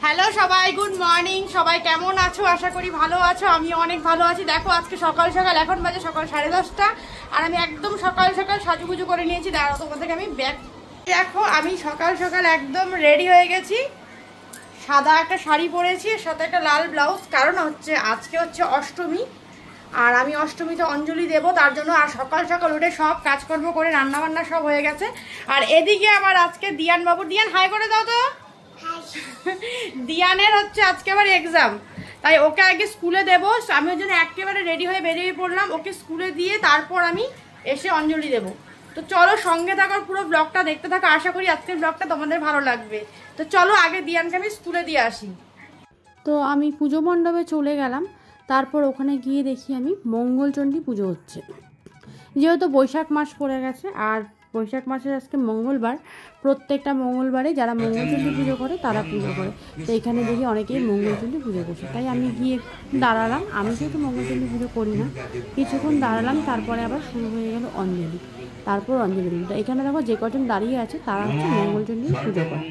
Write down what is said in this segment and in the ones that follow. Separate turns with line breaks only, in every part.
Hello সবাই, good morning. সবাই কেমন আছো? আশা করি ভালো আছো। আমি অনেক ভালো আছি। দেখো আজকে সকাল সকাল, এখন বাজে সকাল 10:30, আর আমি একদম সকাল সকাল সাজুগুজু করে নিয়েছি। দাঁড়াও তোমাদেরকে আমি ব্যাগ। দেখো আমি সকাল সকাল একদম রেডি হয়ে গেছি। সাদা একটা শাড়ি পরেছি, সাথে একটা লাল ব্লাউজ। কারণ হচ্ছে আজকে হচ্ছে অষ্টমী, আর আমি অষ্টমীতে অঞ্জলি দেব, তার জন্য। আর সকাল সকাল উঠে সব কাজকর্ম করে রান্নাবান্না সব হয়ে গেছে। আর এদিকে আমার আজকে দিয়ান বাবু, দিয়ান হাই করে দাও তো। দিয়ানের হচ্ছে আজকে আবার এক্সাম, তাই ওকে আগে স্কুলে দেবো। আমি ওই জন্য একেবারে রেডি হয়ে বেরিয়ে পড়লাম। ওকে স্কুলে দিয়ে তারপর আমি এসে অঞ্জলি দেবো। তো চলো সঙ্গে থাকার পুরো ব্লগটা দেখতে থাকো। আশা করি আজকের ব্লগটা তোমাদের ভালো লাগবে। তো চলো আগে দিয়ানকে আমি স্কুলে দিয়ে আসি।
তো আমি পুজো মণ্ডপে চলে গেলাম। তারপর ওখানে গিয়ে দেখি আমি মঙ্গলচণ্ডী পুজো হচ্ছে। যেহেতু বৈশাখ মাস পড়ে গেছে, আর বৈশাখ মাসের আজকে মঙ্গলবার, প্রত্যেকটা মঙ্গলবারে যারা মঙ্গলচণ্ডী পুজো করে তারা পুজো করে। তো এখানে দেখি অনেকেই মঙ্গলচণ্ডী পুজো করছে, তাই আমি গিয়ে দাঁড়ালাম। আমি যেহেতু মঙ্গলচণ্ডী পুজো করি না, কিছুক্ষণ দাঁড়ালাম। তারপরে আবার শুরু হয়ে গেল অঞ্জলি। তারপর অঞ্জলি দিল। এখানে দেখো যে কজন দাঁড়িয়ে আছে তারা হচ্ছে মঙ্গলচণ্ডী পুজো করে।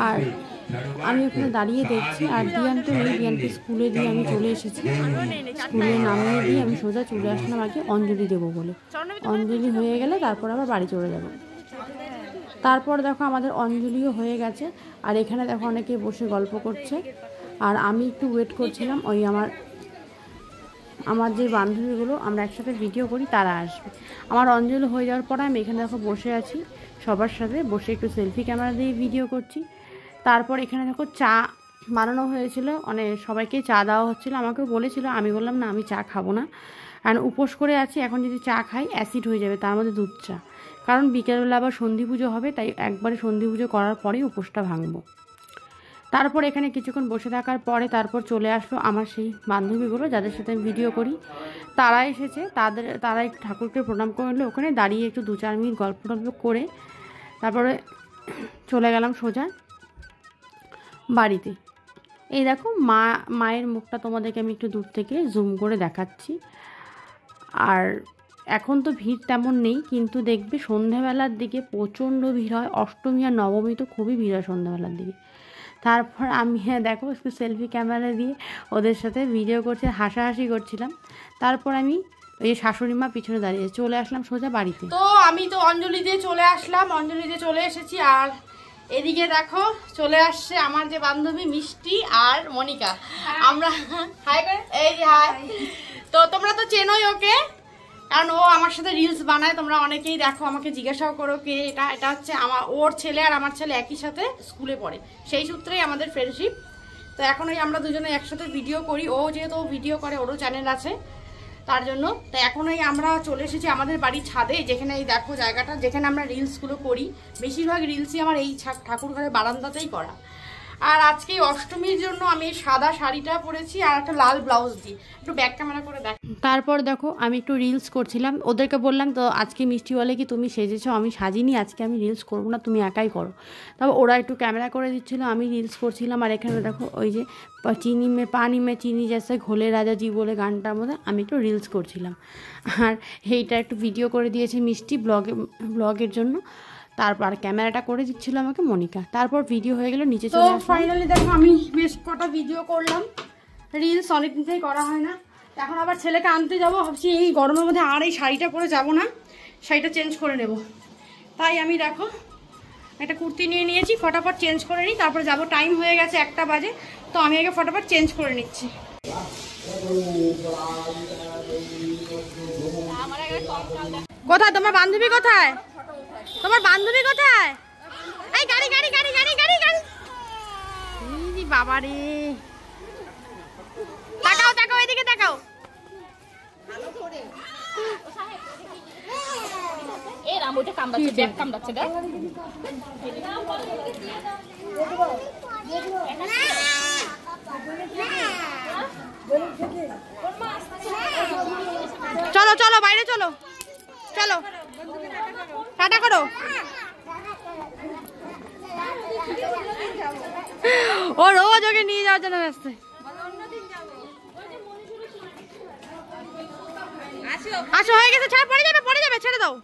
আর আমি ওখানে দাঁড়িয়ে দেখছি। আর দিয়ান তো নেই, দিয়ানকে স্কুলে দিয়ে আমি চলে এসেছি। স্কুলে নামিয়ে দিয়ে আমি সোজা চলে আসলাম আগে অঞ্জলি দেবো বলে। অঞ্জলি হয়ে গেলে তারপর আবার বাড়ি চলে যাব। তারপর দেখো আমাদের অঞ্জলিও হয়ে গেছে। আর এখানে দেখো অনেকে বসে গল্প করছে, আর আমি একটু ওয়েট করছিলাম ওই আমার যে বান্ধবীগুলো আমরা একসাথে ভিডিও করি তারা আসবে। আমার অঞ্জলি হয়ে যাওয়ার পরে আমি এখানে দেখো বসে আছি, সবার সাথে বসে একটু সেলফি ক্যামেরা দিয়ে ভিডিও করছি। তারপর এখানে দেখো চা বানানো হয়েছিল, সবাইকে চা দেওয়া হচ্ছিলো। আমাকেও বলেছিল, আমি বললাম না, আমি চা খাবো না, কারণ উপোস করে আছি। এখন যদি চা খাই অ্যাসিড হয়ে যাবে, তার মধ্যে দুধ চা। কারণ বিকেলবেলা আবার সন্ধি পুজো হবে, তাই একবারে সন্ধি পুজো করার পরেই উপোসটা ভাঙবো। তারপর এখানে কিছুক্ষণ বসে থাকার পরে তারপর চলে আসলো আমার সেই বান্ধবীগুলো যাদের সাথে আমি ভিডিও করি। তারা এসেছে, তারা একটু ঠাকুরকে প্রণাম করলো। ওখানে দাঁড়িয়ে একটু 2-4 মিনিট গল্প টল্প করে তারপরে চলে গেলাম সোজা বাড়িতে। এই দেখো মায়ের মুখটা তোমাদেরকে আমি একটু দূর থেকে জুম করে দেখাচ্ছি। আর এখন তো ভিড় তেমন নেই, কিন্তু দেখবে সন্ধ্যাবেলার দিকে প্রচণ্ড ভিড় হয়। অষ্টমী আর নবমী তো খুবই ভিড় হয় সন্ধ্যাবেলার দিকে। তারপর আমি দেখো একটু সেলফি ক্যামেরা দিয়ে ওদের সাথে ভিডিও করছি, হাসাহাসি করছিলাম। তারপর আমি ওই শাশুড়ি মা পিছনে দাঁড়িয়ে চলে আসলাম সোজা বাড়িতে।
তো আমি তো অঞ্জলি দিয়ে চলে আসলাম, অঞ্জলি দিয়ে চলে এসেছি। আর এদিকে দেখো চলে আসছে আমার যে বান্ধবী মিষ্টি আর মনিকা। আমরা হাই করে, এই যে হাই। তো তোমরা তো চেনোই ওকে, কারণ ও আমার সাথে রিলস বানায়। তোমরা অনেকেই দেখো, আমাকে জিজ্ঞাসাও করো কে এটা। এটা হচ্ছে ওর ছেলে আর আমার ছেলে একই সাথে স্কুলে পড়ে, সেই সূত্রেই আমাদের ফ্রেন্ডশিপ। তো এখন ওই আমরা দুজনে একসাথে ভিডিও করি। ও যেহেতু ভিডিও করে, ওরও চ্যানেল আছে, তার জন্য। তো এখন ওই আমরা চলে এসেছি আমাদের বাড়ির ছাদে, যেখানে এই দেখো জায়গাটা, যেখানে আমরা রিলসগুলো করি। বেশিরভাগ রিলসই আমার এই ঠাকুর ঘরের বারান্দাতেই করা। আর আজকে অষ্টমীর জন্য আমি এই সাদা শাড়িটা পরেছি আর একটা লাল ব্লাউজ দিই। একটু ব্যাক ক্যামেরা করে দেখ।
তারপর দেখো আমি একটু রিলস করছিলাম, ওদেরকে বললাম তো আজকে মিষ্টি বলে কি তুমি সেজেছো, আমি সাজিনি, আজকে আমি রিলস করবো না, তুমি একাই করো। তারপর ওরা একটু ক্যামেরা করে দিচ্ছিলো, আমি রিলস করছিলাম। আর এখানে দেখো ওই যে পানি মে চিনি জেসে ঘোলে রাজাজি বলে গানটার মধ্যে আমি একটু রিলস করছিলাম। আর এইটা একটু ভিডিও করে দিয়েছে মিষ্টি ব্লগের জন্য। তারপর ক্যামেরাটা করে দিচ্ছিল আমাকে মনিকা। তারপর ভিডিও হয়ে গেল, নিচে চলে আসলাম।
ফাইনালি দেখো আমি বেশ কটা ভিডিও করলাম। রিলস অনেক দিনই করা হয় না। এখন আবার ছেলেকে আনতে যাবো, ভাবছি এই গরমের মধ্যে আর এই শাড়িটা পরে যাব না, শাড়িটা চেঞ্জ করে নেব। তাই আমি দেখো একটা কুর্তি নিয়ে নিয়েছি, ফটাফট চেঞ্জ করে নিই, তারপরে যাব। টাইম হয়ে গেছে 1টা বাজে, তো আমি আগে ফটাফট চেঞ্জ করে নিচ্ছি। কোথায় তোমার বান্ধবী? কোথায় তোমার বান্ধবী? কোথায়? এই গাড়ি গাড়ি গাড়ি গাড়ি গাড়ি গাড়ি। বাবা রে, তাকাও তাকাও, এদিকে তাকাও।
এ রাম ওটা কামড়াচ্ছে, ব্যাক কামড়াচ্ছে। দেখ
চলো চলো বাইরে চলো, চলো টাটা করো। ও রোজ ওকে নিয়ে যাওয়ার জন্য ব্যস্ত। আসো, হয়ে গেছে, ছাড়, পড়ে যাবে, ছেড়ে দাও।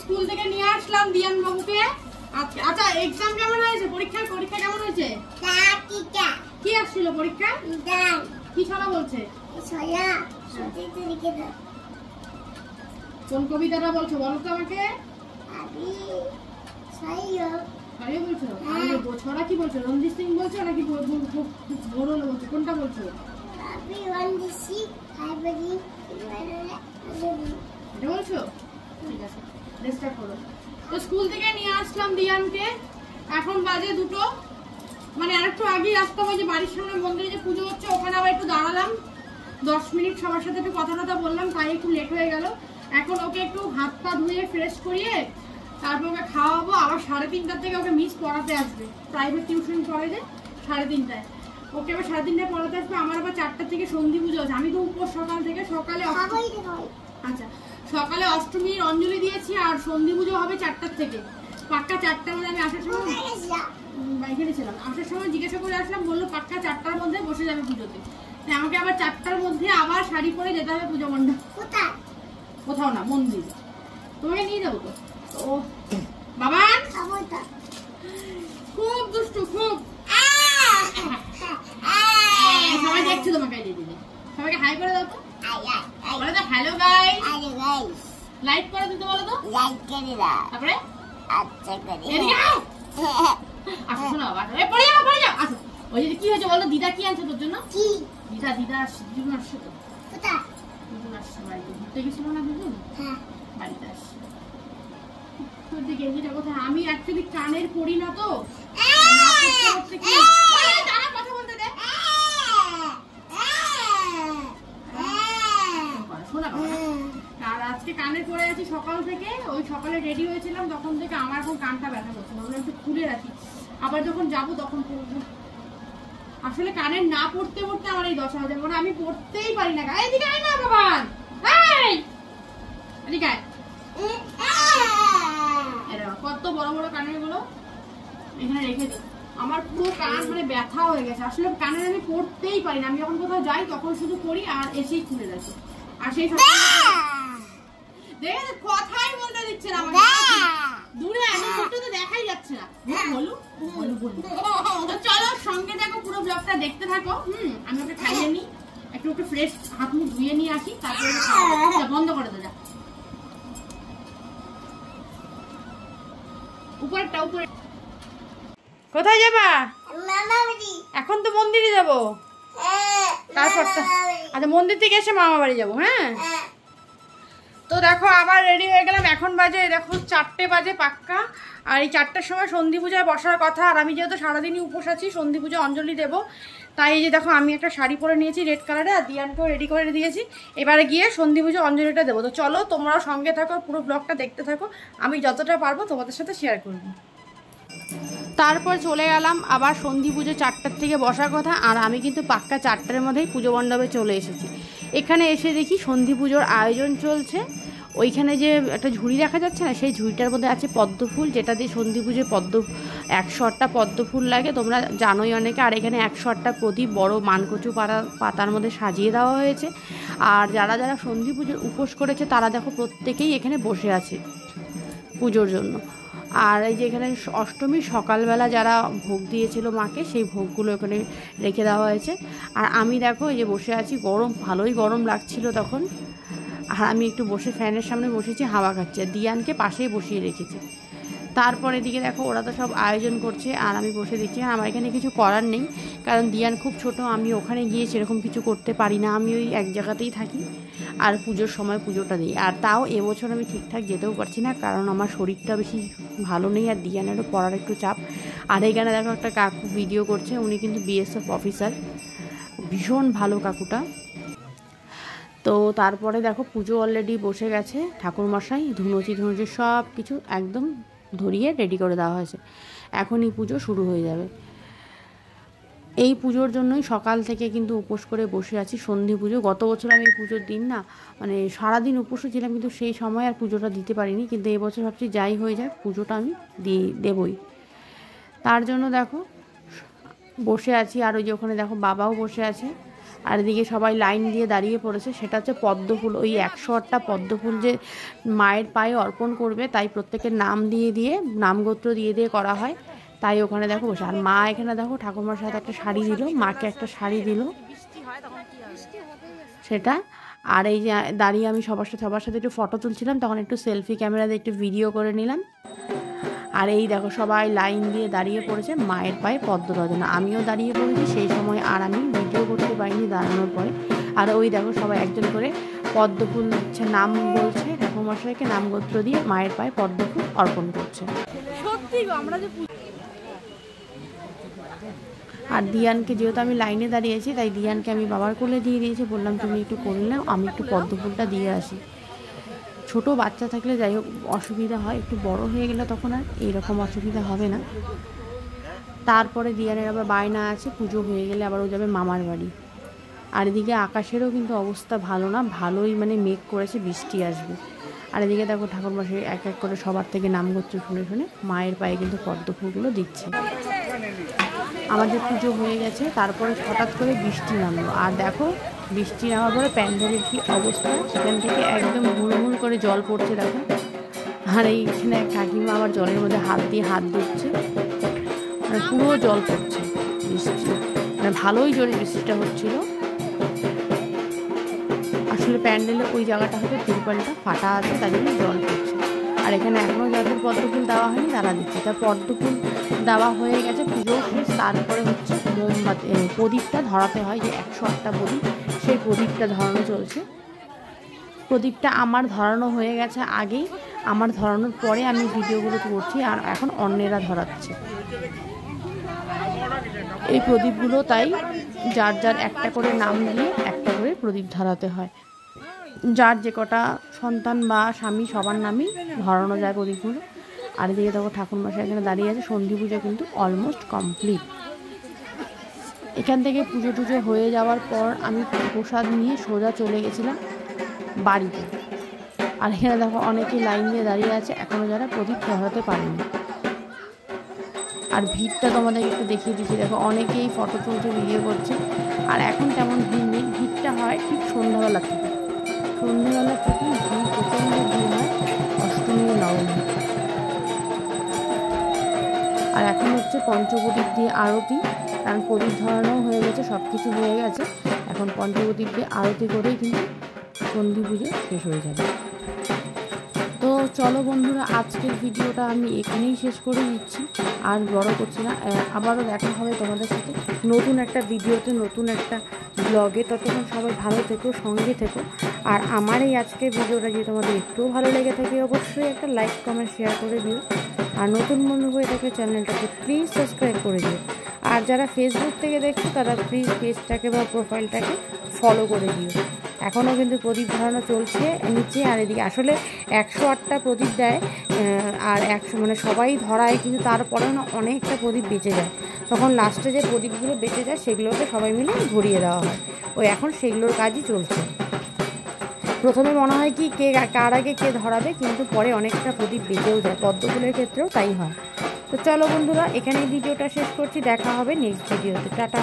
স্কুল থেকে নিয়ে আসলাম দিয়ান বাবুকে। আচ্ছা এক্সাম কেমন হয়েছে? পরীক্ষা কেমন হয়েছে? কি আসছিল পরীক্ষা? কি ছড়া বলছে? কোন কবিতাটা বলছো বলো তো আমাকে। বলছো ছড়া কি বলছো? রঞ্জিত সিং বলছো নাকি বড়ল বলছো? কোনটা বলছো? এটা বলছো? ঠিক আছে, রেস্টার্ট করো। তো স্কুল থেকে নিয়ে আসলাম দিয়ানকে, এখন বাজে 2টো, মানে আরেকটু আগেই আসতাম। ওই যে বাড়ির সামনে মন্দিরে যে পুজো হচ্ছে ওখানে আবার একটু দাঁড়ালাম, 10 মিনিট সবার সাথে একটু কথা বললাম, তাই একটু লেট হয়ে গেল। এখন ওকে একটু হাত পা ধুয়ে ফ্রেশ করিয়ে তারপর ওকে খাওয়াবো। আবার 3:30টার থেকে ওকে মিস পড়াতে আসবে, প্রাইভেট টিউশন পড়ে যে 3:30টায়। ওকে আবার 3:30টায় পড়াতে আসবে। আমার আবার 4টা থেকে সন্ধি পুজো আছে। আমি তো উপর সকাল থেকে, সকালে আচ্ছা সকালে অষ্টমীর অঞ্জলি দিয়েছি আর সন্ধি পুজো হবে 4টার থেকে। পাক্কা 4টার মধ্যে আমি আসার সময় এখানে ছিলাম, আসার সময় জিজ্ঞাসা করে আসলাম, বললো পাক্কা 4টার মধ্যে বসে যাবে পুজোতে। তাই আমাকে আবার 4টার মধ্যে আবার শাড়ি পরে যেতে হবে পুজো মণ্ডপ। কোথাও না, মন্দির। তোমাকে নিয়ে যাবো তো। ও বাবা খুব দুষ্টু, খুব। সবাই দেখছে তোমাকে, সবাইকে হাই করে দাও তো, বলে তো হ্যালো গাইস, লাইক করে দিতে বলো তো। তারপরে আচ্ছা শোনো বাবা, পড়ে যাও। আচ্ছা ওই যে কি হয়েছে বলো, দিদা কি আনছে তোর জন্য? দিদা আসছে তো, আসছে বাড়িতে ঘুরতে গেছিল না দুজন, বাড়িতে আসছে। তোর যে গেঞ্জিটা কোথায়? আমি অ্যাকচুয়ালি কানের পরি না তো, কথা বলতে দে। শোনা আর আজকে কানের পরে আছি সকাল থেকে, ওই সকালে রেডি হয়েছিলাম তখন থেকে আমার এখন কানটা ব্যথা করছে, ভাবলাম একটু খুলে রাখি, আবার যখন যাবো তখন পরবো। আসলে কানের না পড়তে আমার এই দশা হয়ে যাবে, মানে আমি পড়তেই পারি না। এদিকে আয় না বাবা, এদিকে আয়। কত বড় বড় কানের গুলো এখানে রেখে দিই। আমার পুরো কান মানে ব্যথা হয়ে গেছে। আসলে কানের আমি পড়তেই পারি না, আমি যখন কোথাও যাই তখন শুধু পড়ি আর এসেই খুলে রাখি। আর সেই কথাই বলতে দিচ্ছে না আমাকে, দূরে তো দেখাই যাচ্ছে না। চলো সঙ্গে দেখো, পুরো ব্লগটা দেখতে থাকো। আমি ওকে খাইয়ে নিই, একটু ওকে ফ্রেশ হাত মুখ ধুয়ে নিয়ে আসি, তারপরে বন্ধ করে দেওয়া। উপরে কোথায় যাবা? এখন তো মন্দিরে যাবো, তারপর তো আচ্ছা মন্দির থেকে এসে মামা বাড়ি যাবো। হ্যাঁ তো দেখো আবার রেডি হয়ে গেলাম। এখন বাজে দেখো 4টে বাজে পাক্কা। আর এই 4টার সময় সন্ধি পূজায় বসার কথা, আর আমি যেহেতু সারাদিনই উপোস আছি, সন্ধি পূজা অঞ্জলি দেবো, তাই এই যে দেখো আমি একটা শাড়ি পরে নিয়েছি রেড কালারে, আর দিয়ানকেও রেডি করে দিয়েছি। এবারে গিয়ে সন্ধি পুজো অঞ্জলিটা দেবো। তো চলো তোমরাও সঙ্গে থাকো, পুরো ব্লগটা দেখতে থাকো, আমি যতটা পারবো তোমাদের সাথে শেয়ার করবো। তারপর চলে গেলাম আবার সন্ধি পুজো 4টার থেকে বসার কথা, আর আমি কিন্তু পাক্কা 4টার মধ্যেই পুজো মণ্ডপে চলে এসেছি। এখানে এসে দেখি সন্ধি পুজোর আয়োজন চলছে। ওইখানে যে একটা ঝুড়ি দেখা যাচ্ছে না, সেই ঝুড়িটার মধ্যে আছে পদ্ম ফুল, যেটা দিয়ে সন্ধি পুজোয় 108টা পদ্ম ফুল লাগে, তোমরা জানোই অনেকে। আর এখানে 108টা প্রদীপ বড় মানকচু পাতার মধ্যে সাজিয়ে দেওয়া হয়েছে। আর যারা সন্ধি পুজোর উপোস করেছে তারা দেখো প্রত্যেকেই এখানে বসে আছে পুজোর জন্য। আর এই যে এখানে অষ্টমীর সকালবেলা যারা ভোগ দিয়েছিল মাকে, সেই ভোগগুলো এখানে রেখে দেওয়া হয়েছে। আর আমি দেখো এই যে বসে আছি, গরম, ভালোই গরম লাগছিল তখন। আর আমি একটু বসে ফ্যানের সামনে বসেছি, হাওয়া খাচ্ছি, আর দিয়ানকে পাশেই বসিয়ে রেখেছি। তারপরে এদিকে দেখো ওরা তো সব আয়োজন করছে, আর আমি বসে দেখছি। আমার এখানে কিছু করার নেই, কারণ দিয়ান খুব ছোট, আমি ওখানে গিয়ে সেরকম কিছু করতে পারি না। আমি ওই এক জায়গাতেই থাকি আর পুজোর সময় পুজোটা দিই। আর তাও এবছর আমি ঠিকঠাক যেতেও পারছি না, কারণ আমার শরীরটা বেশি ভালো নেই, আর দিয়ানেরও পড়ার একটু চাপ। আর এখানে দেখো একটা কাকু ভিডিও করছে, উনি কিন্তু বিএসএফ অফিসার, ভীষণ ভালো কাকুটা। তো তারপরে দেখো পুজো অলরেডি বসে গেছে, ঠাকুরমশাই ধুনুচি সব কিছু একদম ধরিয়ে রেডি করে দেওয়া হয়েছে। এখনই পুজো শুরু হয়ে যাবে। এই পুজোর জন্যই সকাল থেকে কিন্তু উপোস করে বসে আছি, সন্ধি পুজো। গত বছর আমি পুজোর দিন না মানে সারাদিন উপোসে ছিলাম, কিন্তু সেই সময় আর পুজোটা দিতে পারিনি। কিন্তু এবছর ভাবছি যাই হয়ে যায় পুজোটা আমি দেবই। তার জন্য দেখো বসে আছি। আর ওই যে ওখানে দেখো বাবাও বসে আছে,
আর এদিকে সবাই লাইন দিয়ে দাঁড়িয়ে পড়েছে, সেটা হচ্ছে পদ্মফুল। ওই 108টা পদ্মফুল যে মায়ের পায়ে অর্পণ করবে, তাই প্রত্যেকের নাম দিয়ে নামগোত্র দিয়ে করা হয়, তাই ওখানে দেখো বসে। আর মা এখানে দেখো ঠাকুমার সাথে একটা শাড়ি দিল, মাকে একটা শাড়ি দিল সেটা। আর এই যে দাঁড়িয়ে আমি সবার সাথে একটু ফটো তুলছিলাম, তখন একটু সেলফি ক্যামেরা দিয়ে একটু ভিডিও করে নিলাম। আর এই দেখো সবাই লাইন দিয়ে দাঁড়িয়ে পড়েছে মায়ের পায়ে পদ্ম দেওয়ার জন্য। আমিও দাঁড়িয়ে পড়েছি সেই সময়, আর আমি ভিডিও করতে পারিনি দাঁড়ানোর পরে। আর ওই দেখো সবাই একজন করে পদ্ম ফুল দিচ্ছে, নাম বলছে, ঠাকুরমশাইকে নামগোত্র দিয়ে মায়ের পায়ে পদ্ম ফুল অর্পণ করছে। আর দিয়ানকে যেহেতু আমি লাইনে দাঁড়িয়েছি, তাই দিয়ানকে আমি বাবার কোলে দিয়ে দিয়েছি, বললাম তুমি একটু করে নাও, আমি একটু পদ্ম ফুলটা দিয়ে আসি। ছোট বাচ্চা থাকলে যাই হোক অসুবিধা হয়, একটু বড় হয়ে গেলে তখন আর এইরকম অসুবিধা হবে না। তারপরে দিয়ানের আবার বায়না আছে, পুজো হয়ে গেলে আবার ও যাবে মামার বাড়ি। আর এদিকে আকাশেরও কিন্তু অবস্থা ভালো না, ভালোই মানে মেঘ করেছে, বৃষ্টি আসবে। আর এদিকে দেখো ঠাকুরমশাই এক এক করে সবার থেকে নামগোত্র শুনে মায়ের পায়ে কিন্তু পদ্ম ফুলগুলো দিচ্ছে। আমাদের পুজো হয়ে গেছে, তারপরে হঠাৎ করে বৃষ্টি নামলো। আর দেখো বৃষ্টি নামার পরে প্যান্ডেলের কি অবস্থা, সেখান থেকে একদম হুড়মুড় করে জল পড়ছে দেখো। আর এইখানে এক কাকিমা আবার জলের মধ্যে হাত দিচ্ছে, মানে পুরো জল পড়ছে বৃষ্টি, মানে ভালোই জোরে বৃষ্টিটা হচ্ছিল। আসলে প্যান্ডেলের ওই জায়গাটা হয়তো তিরপালটা ফাটা আছে, তাই জন্য জল পড়ছে। আর এখানে এখনও যাদের পদ্মফুল দেওয়া হয়নি তারা দিচ্ছে, তার পদ্মফুল দেওয়া হয়ে গেছে, পুজো শেষ। তারপরে হচ্ছে মোমবাতি প্রদীপটা ধরাতে হয়, যে 108টা প্রদীপ, সেই প্রদীপটা ধরানো চলছে। প্রদীপটা আমার ধরানো হয়ে গেছে আগেই, আমার ধরানোর পরে আমি ভিডিওগুলো করছি, আর এখন অন্যেরা ধরাচ্ছে এই প্রদীপগুলো। তাই যার যার একটা করে নাম দিয়ে একটা করে প্রদীপ ধরাতে হয়, যার যে কটা সন্তান বা স্বামী সবার নামই ধরানো যায় প্রদীপগুলো। আর এদিকে দেখো ঠাকুরমশাই এখানে দাঁড়িয়ে আছে, সন্ধি পুজো কিন্তু অলমোস্ট কমপ্লিট। এখান থেকে পুজো টুজো হয়ে যাওয়ার পর আমি প্রসাদ নিয়ে সোজা চলে গেছিলাম বাড়িতে। আর এখানে দেখো অনেকেই লাইন দিয়ে দাঁড়িয়ে আছে, এখনও যারা প্রদীপ ধরাতে পারেনি। আর ভিড়টা তোমাদের একটু দেখিয়ে দিচ্ছি, দেখো অনেকেই ফটো তুলছে, ভিডিও করছে। আর এখন তেমন ভিড় নেই, ভিড়টা হয় ঠিক সন্ধ্যাবেলা থেকে ভিড় প্রচণ্ড ভিড় হয় অষ্টমী ও নবমী। আর এখন হচ্ছে পঞ্চপ্রদীপ দিয়ে আরতি, কারণ প্রদীপ ধরানো হয়ে গেছে, সব কিছু হয়ে গেছে। এখন পঞ্চপ্রদীপ দিয়ে আরতি করেই কিন্তু সন্ধি পুজো শেষ হয়ে যাবে। তো চলো বন্ধুরা, আজকের ভিডিওটা আমি এখানেই শেষ করে দিচ্ছি, আর বড় করছি না। আবারও দেখা হবে তোমাদের সাথে নতুন একটা ভিডিওতে, নতুন একটা ব্লগে। ততক্ষণ সবাই ভালো থেকো, সঙ্গে থেকো। আর আমার এই আজকের ভিডিওটা যদি তোমাদের একটুও ভালো লেগে থাকে, অবশ্যই একটা লাইক কমেন্ট শেয়ার করে দিও। আর নতুন বন্ধু হয়ে থাকলে চ্যানেলটাকে প্লিজ সাবস্ক্রাইব করে দিও। আর যারা ফেসবুক থেকে দেখছো তারা প্লিজ পেজটাকে বা প্রোফাইলটাকে ফলো করে দিও। এখনও কিন্তু প্রদীপ ধরানো চলছে নিচে। আর এদিকে আসলে 108টা প্রদীপ দেয়, আর 100 মানে সবাই ধরায়, কিন্তু তারপরেও না অনেকটা প্রদীপ বেঁচে যায়। তখন লাস্টে যে প্রদীপগুলো বেঁচে যায় সেগুলোকে সবাই মিলে ধরিয়ে দেওয়া হয়। ওই এখন সেগুলোর কাজই চলছে। প্রথমে মনে হয় কি কার আগে কে ধরাবে, কিন্তু পরে অনেকটা প্রদীপ বেঁচেও যায়। পদ্মফুলের ক্ষেত্রেও তাই হয়। তো চলো বন্ধুরা, এখানেই ভিডিওটা শেষ করছি, দেখা হবে নেক্সট ভিডিওতে। টাটা।